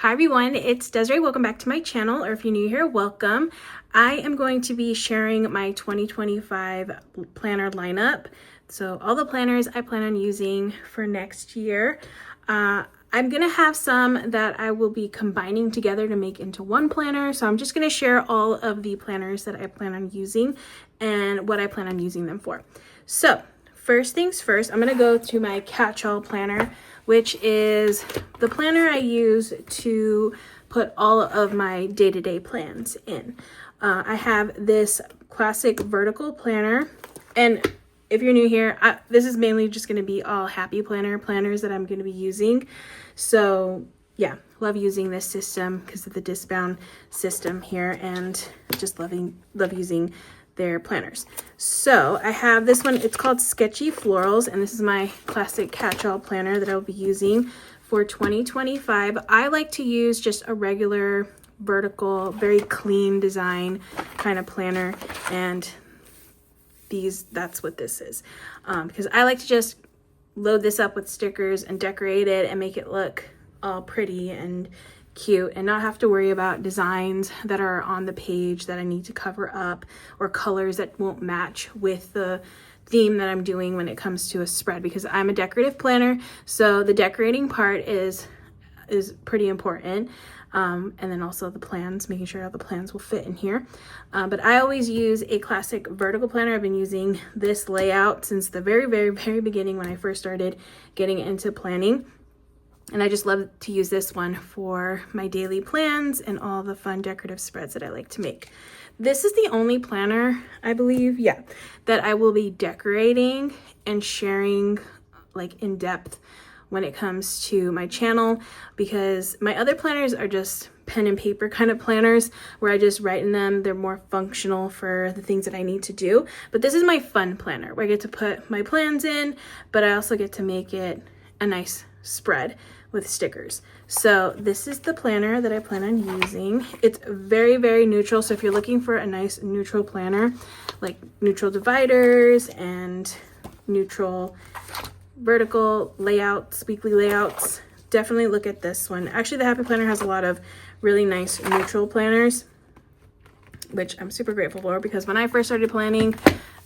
Hi everyone, it's Desiree. Welcome back to my channel, or if you're new here, welcome. I am going to be sharing my 2025 planner lineup. So all the planners I plan on using for next year. I'm gonna have some that I will be combining together to make into one planner. So I'm just gonna share all of the planners that I plan on using and what I plan on using them for. So first things first, I'm gonna go to my catch-all planner, which is the planner I use to put all of my day-to-day plans in. I have this classic vertical planner, and if you're new here, this is mainly just going to be all happy planners that I'm going to be using. So yeah, love using this system because of the disc-bound system here, and just love using their planners. So I have this one, it's called Sketchy Florals, and this is my classic catch-all planner that I'll be using for 2025. I like to use just a regular vertical, very clean design kind of planner, and that's what this is, because I like to just load this up with stickers and decorate it and make it look all pretty and cute and not have to worry about designs that are on the page that I need to cover up, or colors that won't match with the theme that I'm doing when it comes to a spread, because I'm a decorative planner, so the decorating part is pretty important. And then also the plans, making sure all the plans will fit in here. But I always use a classic vertical planner. I've been using this layout since the very beginning when I first started getting into planning. And I just love to use this one for my daily plans and all the fun decorative spreads that I like to make. This is the only planner, I believe, yeah, that I will be decorating and sharing like in depth when it comes to my channel, because my other planners are just pen and paper kind of planners where I just write in them. They're more functional for the things that I need to do. But this is my fun planner where I get to put my plans in, but I also get to make it a nice spread with stickers. So this is the planner that I plan on using. It's very neutral. So if you're looking for a nice neutral planner, like neutral dividers and neutral vertical layouts, weekly layouts, definitely look at this one. Actually, the Happy Planner has a lot of really nice neutral planners, which I'm super grateful for, because when I first started planning,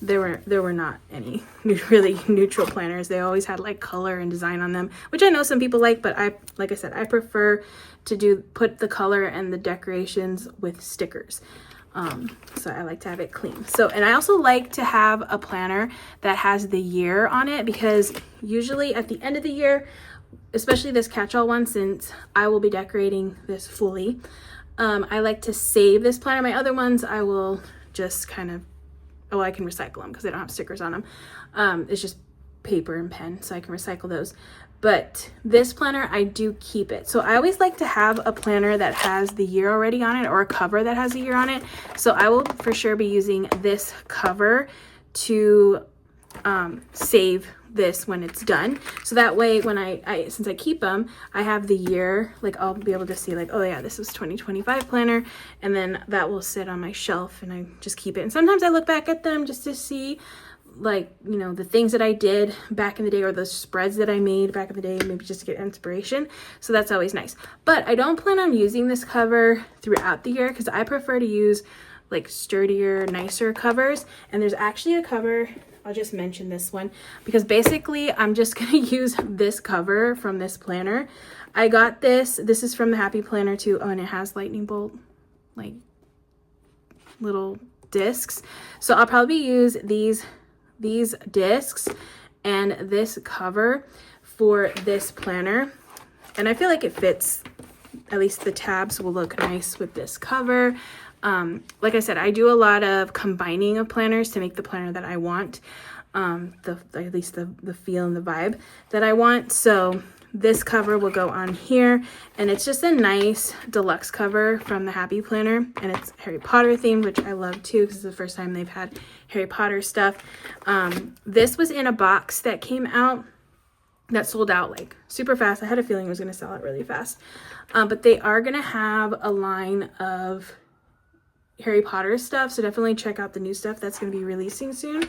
there were not any really neutral planners. They always had like color and design on them, which I know some people like, but like I said, I prefer to put the color and the decorations with stickers. So I like to have it clean. So, and I also like to have a planner that has the year on it, because usually at the end of the year, especially this catch-all one, since I will be decorating this fully, I like to save this planner. My other ones, I will just kind of, I can recycle them because they don't have stickers on them. It's just paper and pen, so I can recycle those. But this planner, I do keep it. So I always like to have a planner that has the year already on it, or a cover that has a year on it. So I will for sure be using this cover to save this when it's done. So that way, when since I keep them, I have the year, like I'll be able to see like, oh yeah, this was 2025 planner, and then that will sit on my shelf and I just keep it. And sometimes I look back at them just to see, like, you know, the things that I did back in the day, or the spreads that I made back in the day, maybe just to get inspiration. So that's always nice. But I don't plan on using this cover throughout the year, because I prefer to use like sturdier, nicer covers. And there's actually a cover, I'll just mention this one, because basically I'm just gonna use this cover from this planner. I got this is from the Happy Planner too. Oh, and it has lightning bolt, like little discs. So I'll probably use these discs and this cover for this planner, and I feel like it fits. At least the tabs will look nice with this cover. Like I said, I do a lot of combining of planners to make the planner that I want, at least the feel and the vibe that I want. So this cover will go on here, and it's just a nice deluxe cover from the Happy Planner, and it's Harry Potter themed, which I love too, because it's the first time they've had Harry Potter stuff. This was in a box that came out that sold out like super fast. I had a feeling it was going to sell out really fast, but they are going to have a line of Harry Potter stuff, so definitely check out the new stuff that's going to be releasing soon.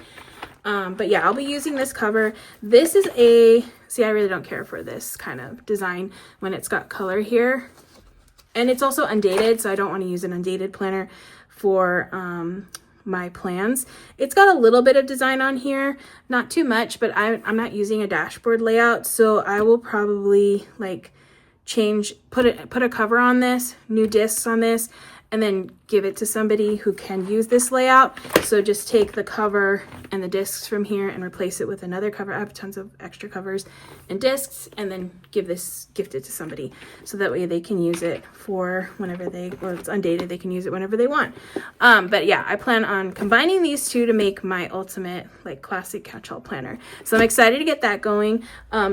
But yeah, I'll be using this cover. This is see, I really don't care for this kind of design when it's got color here, and it's also undated, so I don't want to use an undated planner for my plans. It's got a little bit of design on here, not too much, but I'm not using a dashboard layout, so I will probably like put a cover on this, new discs on this, and then give it to somebody who can use this layout. So just take the cover and the discs from here and replace it with another cover. I have tons of extra covers and discs, and then gift it to somebody, so that way they can use it for whenever it's undated, they can use it whenever they want. But yeah, I plan on combining these two to make my ultimate like classic catch-all planner. So I'm excited to get that going,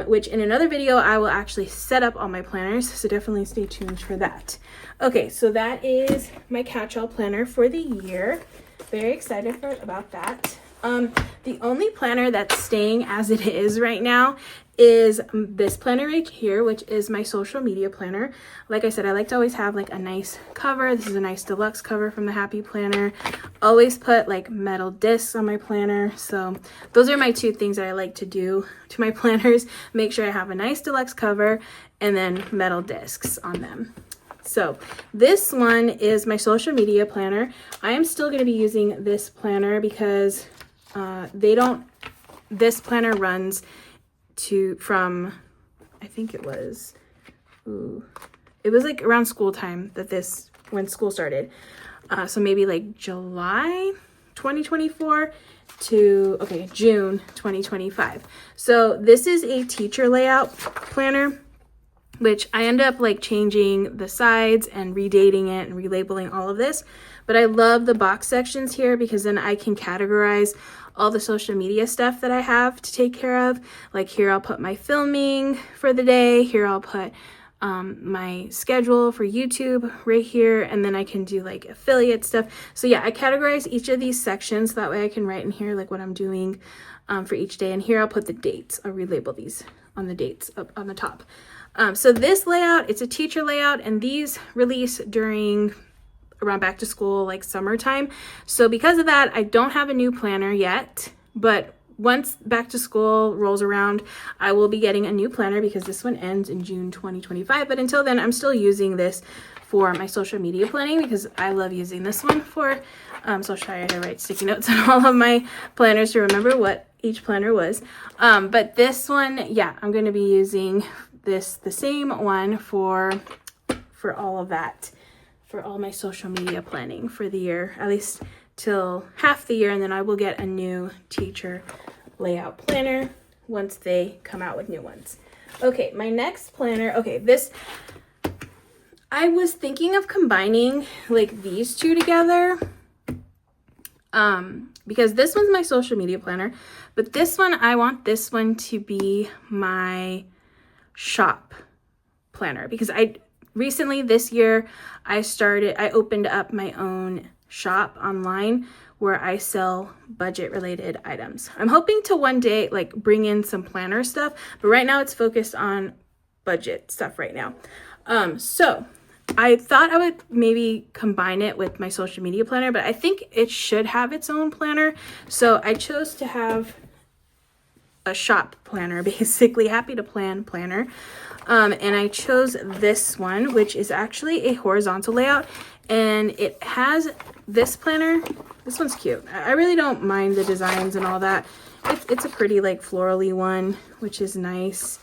which in another video I will actually set up all my planners, so definitely stay tuned for that. Okay, so that is my catch-all planner for the year. Very excited about that. The only planner that's staying as it is right now is this planner right here, which is my social media planner. Like I said, I like to always have like a nice cover. This is a nice deluxe cover from the Happy Planner. Always put like metal discs on my planner. So those are my two things that I like to do to my planners. Make sure I have a nice deluxe cover and then metal discs on them. So this one is my social media planner. I am still going to be using this planner because this planner runs from, I think it was like around school time when school started. So maybe like July 2024 to, June 2025. So this is a teacher layout planner, which I end up like changing the sides and redating it and relabeling all of this. But I love the box sections here because then I can categorize all the social media stuff that I have to take care of. Like here I'll put my filming for the day. Here I'll put my schedule for YouTube right here. And then I can do like affiliate stuff. So yeah, I categorize each of these sections. So that way I can write in here like what I'm doing for each day. And here I'll put the dates. I'll relabel these on the dates up on the top. So this layout, it's a teacher layout, and these release around back to school, like summertime. So because of that, I don't have a new planner yet, but once back to school rolls around, I will be getting a new planner because this one ends in June 2025. But until then, I'm still using this for my social media planning because I love using this one for, so I'll try to write sticky notes on all of my planners to remember what each planner was. But this one, yeah, I'm going to be using the same one for all of that, for all my social media planning for the year, at least till half the year, and then I will get a new teacher layout planner once they come out with new ones. Okay, my next planner, I was thinking of combining like these two together, because this one's my social media planner, but this one, I want this one to be my shop planner because recently this year I opened up my own shop online where I sell budget related items. I'm hoping to one day like bring in some planner stuff, but right now it's focused on budget stuff right now. So I thought I would maybe combine it with my social media planner, but I think it should have its own planner. So I chose to have a shop planner, basically Happy to Plan planner. And I chose this one, which is actually a horizontal layout, and it has this planner. This one's cute. I really don't mind the designs and all that. It's a pretty like florally one, which is nice.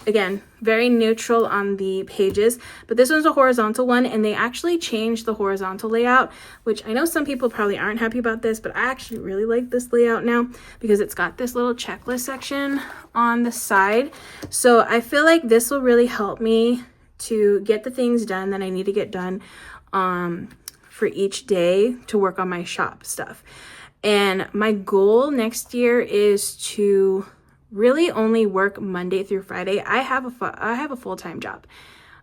Again, very neutral on the pages, but this one's a horizontal one, and they actually changed the horizontal layout, which I know some people probably aren't happy about this, but I actually really like this layout now because it's got this little checklist section on the side. So I feel like this will really help me to get the things done that I need to get done for each day to work on my shop stuff. And my goal next year is to really only work Monday through Friday. I have a full-time job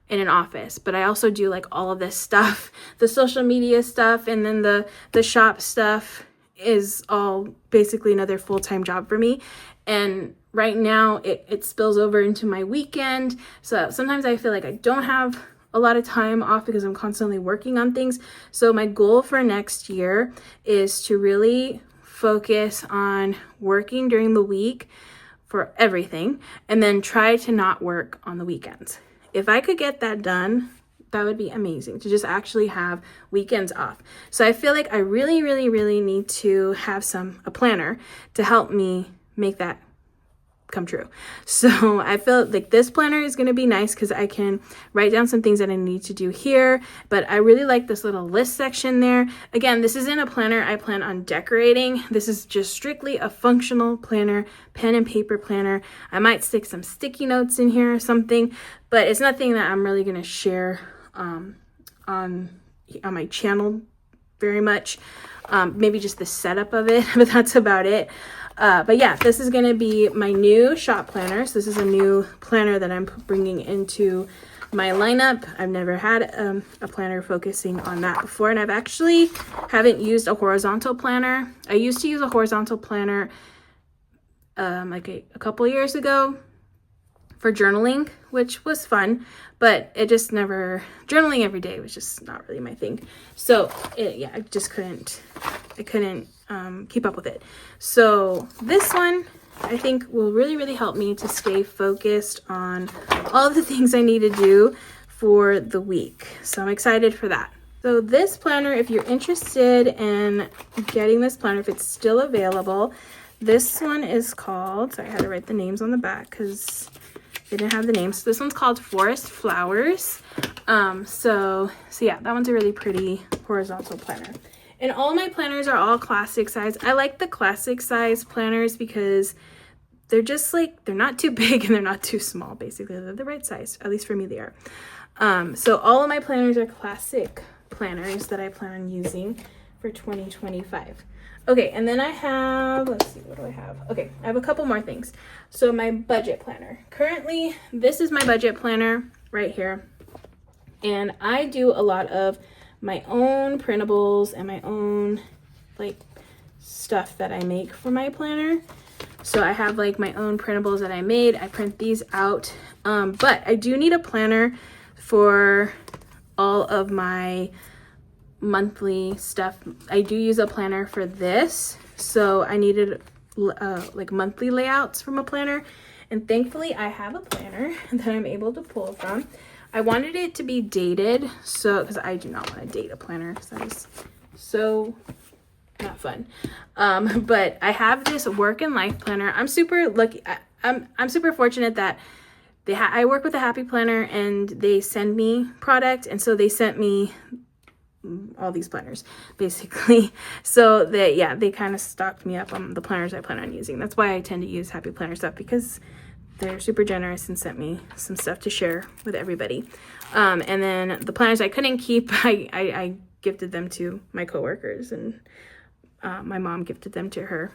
in an office, but I also do like all of this stuff, the social media stuff, and then the shop stuff is all basically another full-time job for me. And right now it spills over into my weekend. So sometimes I feel like I don't have a lot of time off because I'm constantly working on things. So my goal for next year is to really focus on working during the week for everything, and then try to not work on the weekends. If I could get that done, That would be amazing to just actually have weekends off. So I feel like I really, really, really need to have a planner to help me make that come true. So I feel like this planner is going to be nice because I can write down some things that I need to do here, but I really like this little list section there. Again, this isn't a planner I plan on decorating. This is just strictly a functional planner, pen and paper planner. I might stick some sticky notes in here or something, but it's nothing that I'm really going to share on my channel very much. Maybe just the setup of it, but that's about it. But yeah, this is going to be my new shop planner. So this is a new planner that I'm bringing into my lineup. I've never had a planner focusing on that before, and I've actually haven't used a horizontal planner. I used to use a horizontal planner like a couple years ago for journaling, which was fun, but it just never, journaling every day was just not really my thing. So yeah, I just couldn't keep up with it. So this one I think will really, really help me to stay focused on all of the things I need to do for the week. So I'm excited for that. So this planner, if you're interested in getting this planner, if it's still available, this one is called, sorry, I had to write the names on the back because they didn't have the names. So this one's called Forest Flowers. So yeah, that one's a really pretty horizontal planner. And all my planners are all classic size. I like the classic size planners because they're just like, they're not too big and they're not too small. Basically, they're the right size. At least for me, they are. So all of my planners are classic planners that I plan on using for 2025. Okay, and then I have, let's see, what do I have? Okay, I have a couple more things. So my budget planner. Currently, this is my budget planner right here. And I do a lot of my own printables and my own like stuff that I make for my planner. So I have like my own printables that I made. I print these out. But I do need a planner for all of my monthly stuff. I do use a planner for this, so I needed like monthly layouts from a planner, and thankfully I have a planner that I'm able to pull from. I wanted it to be dated, so because I do not want to date a planner because that is so not fun. But I have this work and life planner. I'm super lucky. I'm super fortunate that I work with a Happy Planner and they send me product, and so they sent me all these planners basically, so that yeah, they kind of stocked me up on the planners I plan on using. That's why I tend to use Happy Planner stuff, because they're super generous and sent me some stuff to share with everybody. And then the planners I couldn't keep, I gifted them to my coworkers, and my mom gifted them to her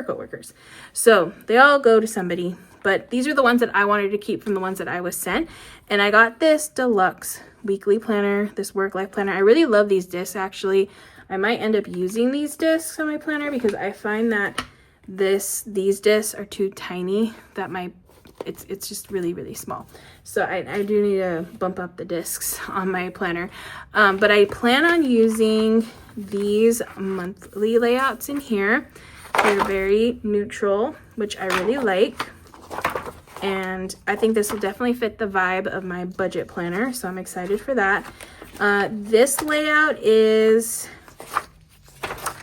coworkers. So they all go to somebody, but these are the ones that I wanted to keep from the ones that I was sent. And I got this deluxe weekly planner, this work life planner. I really love these discs actually. I might end up using these discs on my planner because I find that these discs are too tiny, that it's just really, really small. So I do need to bump up the discs on my planner. But I plan on using these monthly layouts in here. They're very neutral, which I really like. And I think this will definitely fit the vibe of my budget planner, so I'm excited for that. This layout is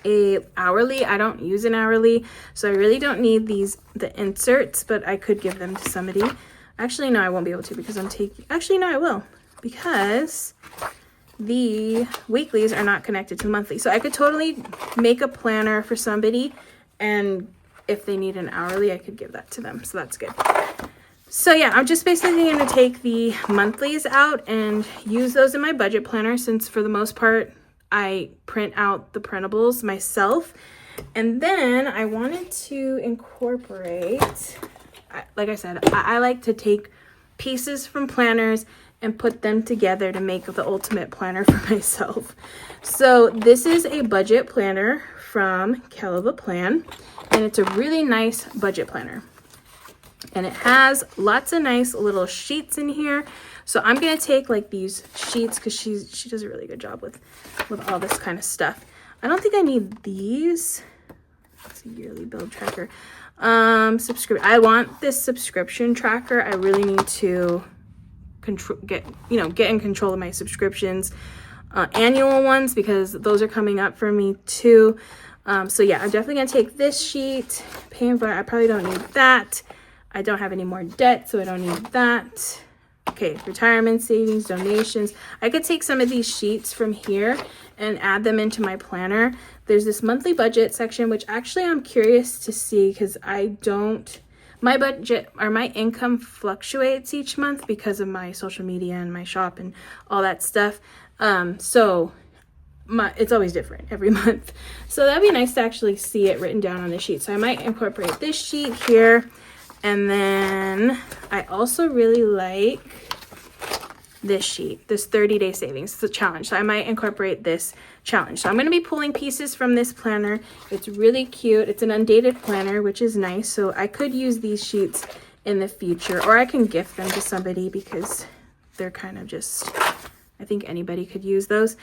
a hourly. I don't use an hourly, so I really don't need the inserts, but I could give them to somebody. Actually, no, I won't be able to because actually, no, I will, because the weeklies are not connected to monthly. So I could totally make a planner for somebody, and if they need an hourly, I could give that to them. So that's good. So yeah, I'm just basically going to take the monthlies out and use those in my budget planner, since for the most part, I print out the printables myself. And then I wanted to incorporate, like I said, I like to take pieces from planners and put them together to make the ultimate planner for myself. So this is a budget planner from KellofaPlan, and it's a really nice budget planner. And it has lots of nice little sheets in here. So I'm gonna take like these sheets because she does a really good job with all this kind of stuff. I don't think I need these. It's a yearly bill tracker. I want this subscription tracker. I really need to get in control of my subscriptions, annual ones, because those are coming up for me too. So yeah, I'm definitely gonna take this sheet. Paying for it, I probably don't need that. I don't have any more debt, so I don't need that. Okay, retirement savings, donations. I could take some of these sheets from here and add them into my planner. There's this monthly budget section, which actually I'm curious to see, because my budget or my income fluctuates each month because of my social media and my shop and all that stuff. So it's always different every month. So that'd be nice to actually see it written down on the sheet. So I might incorporate this sheet here. And then I also really like this sheet, this 30-day savings. It's a challenge. So I might incorporate this challenge. So I'm going to be pulling pieces from this planner. It's really cute. It's an undated planner, which is nice. So I could use these sheets in the future, or I can gift them to somebody because they're kind of just, I think anybody could use those.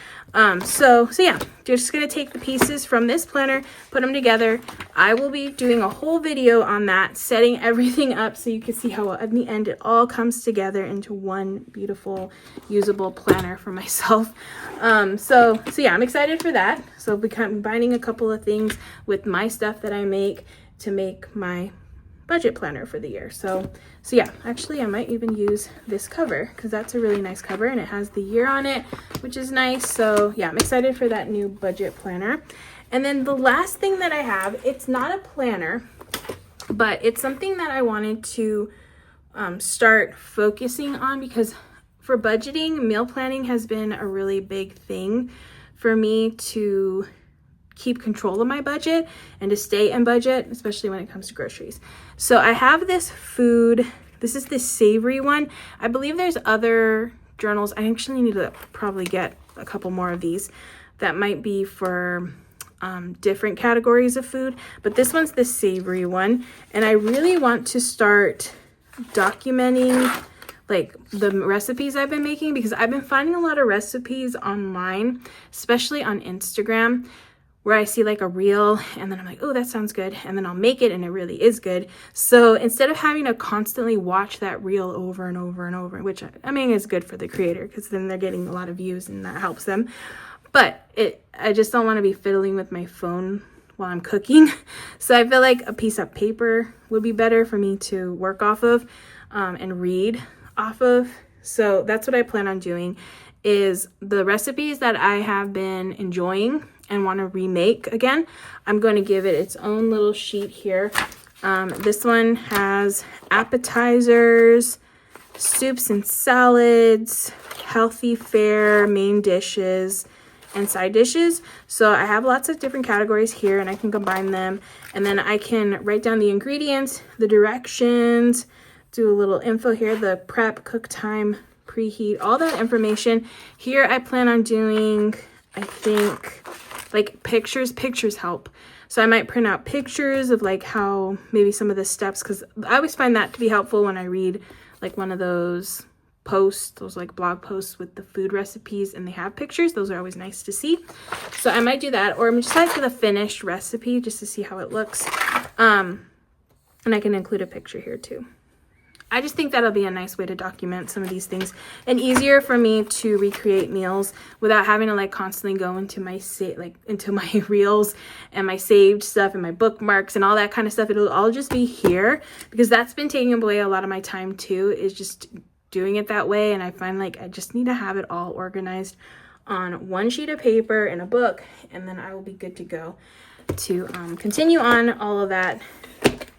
So yeah, just gonna take the pieces from this planner, put them together. I will be doing a whole video on that, setting everything up so you can see how at the end it all comes together into one beautiful, usable planner for myself. So yeah, I'm excited for that. So I'll be combining a couple of things with my stuff that I make to make my budget planner for the year. So yeah, actually I might even use this cover because that's a really nice cover and it has the year on it, which is nice. So yeah, I'm excited for that new budget planner. And then the last thing that I have, it's not a planner, but it's something that I wanted to start focusing on, because for budgeting, meal planning has been a really big thing for me to keep control of my budget and to stay in budget, especially when it comes to groceries. So I have this food, this is the savory one. I believe there's other journals. I actually need to probably get a couple more of these that might be for different categories of food, but this one's the savory one. And I really want to start documenting like the recipes I've been making, because I've been finding a lot of recipes online, especially on Instagram, where I see like a reel and then I'm like, oh, that sounds good. And then I'll make it and it really is good. So instead of having to constantly watch that reel over and over and over, which I mean is good for the creator because then they're getting a lot of views and that helps them. But I just don't want to be fiddling with my phone while I'm cooking. So I feel like a piece of paper would be better for me to work off of and read off of. So that's what I plan on doing, is the recipes that I have been enjoying and want to remake again, I'm going to give it its own little sheet here. This one has appetizers, soups and salads, healthy fare, main dishes, and side dishes. So I have lots of different categories here and I can combine them, and then I can write down the ingredients, the directions, do a little info here, the prep, cook time, preheat, all that information. Here I plan on doing, I think, like pictures help. So I might print out pictures of like how maybe some of the steps, because I always find that to be helpful when I read like one of those posts, those like blog posts with the food recipes and they have pictures. Those are always nice to see. So I might do that, or I'm just like for the finished recipe just to see how it looks. And I can include a picture here too. I just think that'll be a nice way to document some of these things and easier for me to recreate meals without having to like constantly go into my into my reels and my saved stuff and my bookmarks and all that kind of stuff. It'll all just be here, because that's been taking away a lot of my time too, is just doing it that way. And I find like I just need to have it all organized on one sheet of paper in a book, and then I will be good to go to continue on all of that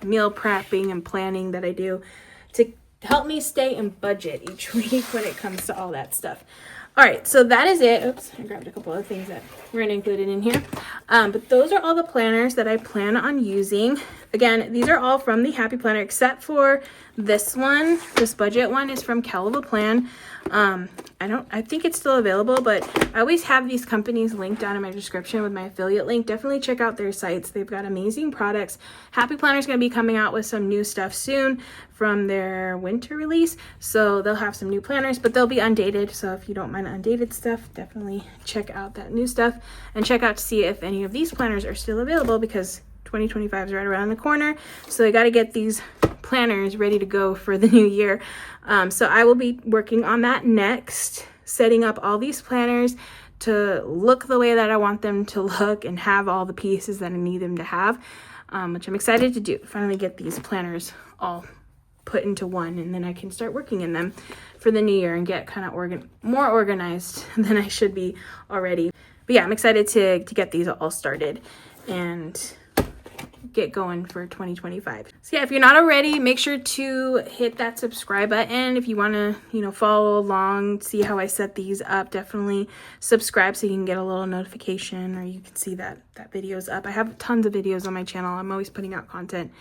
meal prepping and planning that I do to help me stay in budget each week when it comes to all that stuff. All right, so that is it. Oops, I grabbed a couple of things that weren't included in here. But those are all the planners that I plan on using. Again, these are all from the Happy Planner, except for this one. This budget one is from KellofaPlan. I think it's still available, but I always have these companies linked down in my description with my affiliate link. Definitely check out their sites. They've got amazing products. Happy Planner is going to be coming out with some new stuff soon from their winter release. So they'll have some new planners, but they'll be undated. So if you don't mind undated stuff, definitely check out that new stuff and check out to see if any of these planners are still available, because 2025 is right around the corner. So I got to get these planners ready to go for the new year. So I will be working on that next, setting up all these planners to look the way that I want them to look and have all the pieces that I need them to have, which I'm excited to do. Finally get these planners all put into one, and then I can start working in them for the new year and get kind of more organized than I should be already. But yeah, I'm excited to get these all started and get going for 2025. So yeah, if you're not already, make sure to hit that subscribe button. If you want to, follow along, see how I set these up, definitely subscribe so you can get a little notification, or you can see that video's up. I have tons of videos on my channel. I'm always putting out content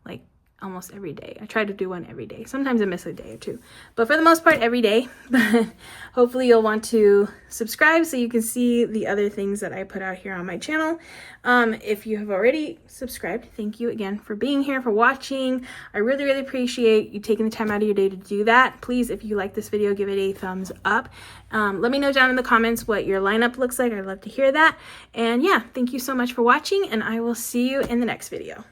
like almost every day. I try to do one every day. Sometimes I miss a day or two, but for the most part every day. But hopefully you'll want to subscribe so you can see the other things that I put out here on my channel. If you have already subscribed, thank you again for being here, for watching. I really, really appreciate you taking the time out of your day to do that. Please, if you like this video, give it a thumbs up. Let me know down in the comments what your lineup looks like. I'd love to hear that. And yeah, thank you so much for watching, and I will see you in the next video.